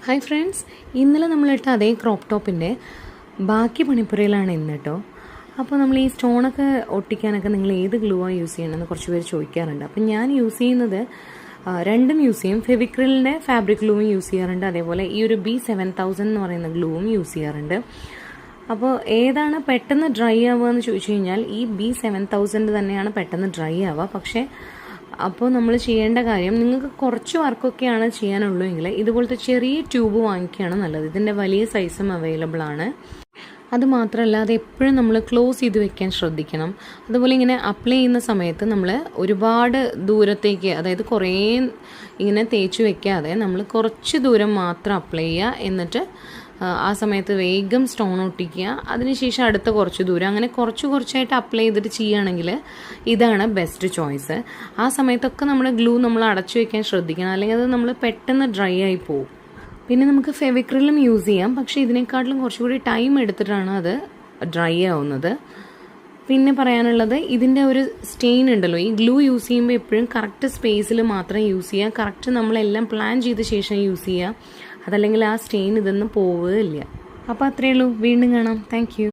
Hi friends, ഇന്നലെ നമ്മളിട്ട അതേ crop ടോപ്പിൻ്റെ ബാക്കി പണിപ്പുരയിലാണ് ഇന്ന് കേട്ടോ. അപ്പോൾ നമ്മൾ ഈ സ്റ്റോണൊക്കെ ഒട്ടിക്കാനൊക്കെ നിങ്ങൾ ഏത് ഗ്ലൂ ആണ് യൂസ് ചെയ്യണമെന്ന് കുറച്ച് പേര് ചോദിക്കാറുണ്ട്. അപ്പം ഞാൻ യൂസ് ചെയ്യുന്നത് രണ്ടും യൂസ് ചെയ്യും. ഫെവിക്രിലിൻ്റെ ഫാബ്രിക് ഗ്ലൂവും യൂസ് ചെയ്യാറുണ്ട്, അതേപോലെ ഈ ഒരു B7000 എന്ന് പറയുന്ന ഗ്ലൂവും യൂസ് ചെയ്യാറുണ്ട്. അപ്പോൾ ഏതാണ് പെട്ടെന്ന് ഡ്രൈ ആവുക എന്ന് ചോദിച്ചു കഴിഞ്ഞാൽ ഈ B7000 തന്നെയാണ് പെട്ടെന്ന് ഡ്രൈ ആവുക. പക്ഷേ അപ്പോൾ നമ്മൾ ചെയ്യേണ്ട കാര്യം, നിങ്ങൾക്ക് കുറച്ച് വർക്കൊക്കെയാണ് ചെയ്യാനുള്ളൂ എങ്കിൽ ഇതുപോലത്തെ ചെറിയ ട്യൂബ് വാങ്ങിക്കുകയാണ് നല്ലത്. ഇതിൻ്റെ വലിയ സൈസും അവൈലബിൾ ആണ്. അതുമാത്രമല്ല, അത് എപ്പോഴും നമ്മൾ ക്ലോസ് ചെയ്ത് വെക്കാൻ ശ്രദ്ധിക്കണം. അതുപോലെ ഇങ്ങനെ അപ്ലൈ ചെയ്യുന്ന സമയത്ത് നമ്മൾ ഒരുപാട് ദൂരത്തേക്ക്, അതായത് കുറേ ഇങ്ങനെ തേച്ച് വെക്കാതെ നമ്മൾ കുറച്ച് ദൂരം മാത്രം അപ്ലൈ ചെയ്യുക. എന്നിട്ട് ആ സമയത്ത് വേഗം സ്റ്റോൺ ഒട്ടിക്കുക. അതിനുശേഷം അടുത്ത കുറച്ച് ദൂരം, അങ്ങനെ കുറച്ചായിട്ട് അപ്ലൈ ചെയ്തിട്ട് ചെയ്യുകയാണെങ്കിൽ ഇതാണ് ബെസ്റ്റ് ചോയ്സ്. ആ സമയത്തൊക്കെ നമ്മുടെ ഗ്ലൂ നമ്മൾ അടച്ചു വെക്കാൻ ശ്രദ്ധിക്കണം, അല്ലെങ്കിൽ അത് നമ്മൾ പെട്ടെന്ന് ഡ്രൈ ആയി പോകും. പിന്നെ നമുക്ക് ഫെവിക്രിലും യൂസ് ചെയ്യാം, പക്ഷേ ഇതിനേക്കാട്ടിലും കുറച്ചുകൂടി ടൈം എടുത്തിട്ടാണ് അത് ഡ്രൈ ആവുന്നത്. പിന്നെ പറയാനുള്ളത്, ഇതിൻ്റെ ഒരു സ്റ്റെയിൻ ഉണ്ടല്ലോ, ഈ ഗ്ലൂ യൂസ് ചെയ്യുമ്പോൾ എപ്പോഴും കറക്റ്റ് സ്പേസിൽ മാത്രം യൂസ് ചെയ്യുക. കറക്റ്റ് നമ്മളെല്ലാം പ്ലാൻ ചെയ്ത ശേഷം യൂസ് ചെയ്യുക. അതല്ലെങ്കിൽ ആ സ്റ്റെയിൻ ഇതൊന്നും പോവുകയില്ല. അപ്പോൾ അത്രയേ ഉള്ളൂ. വീണ്ടും കാണാം. താങ്ക്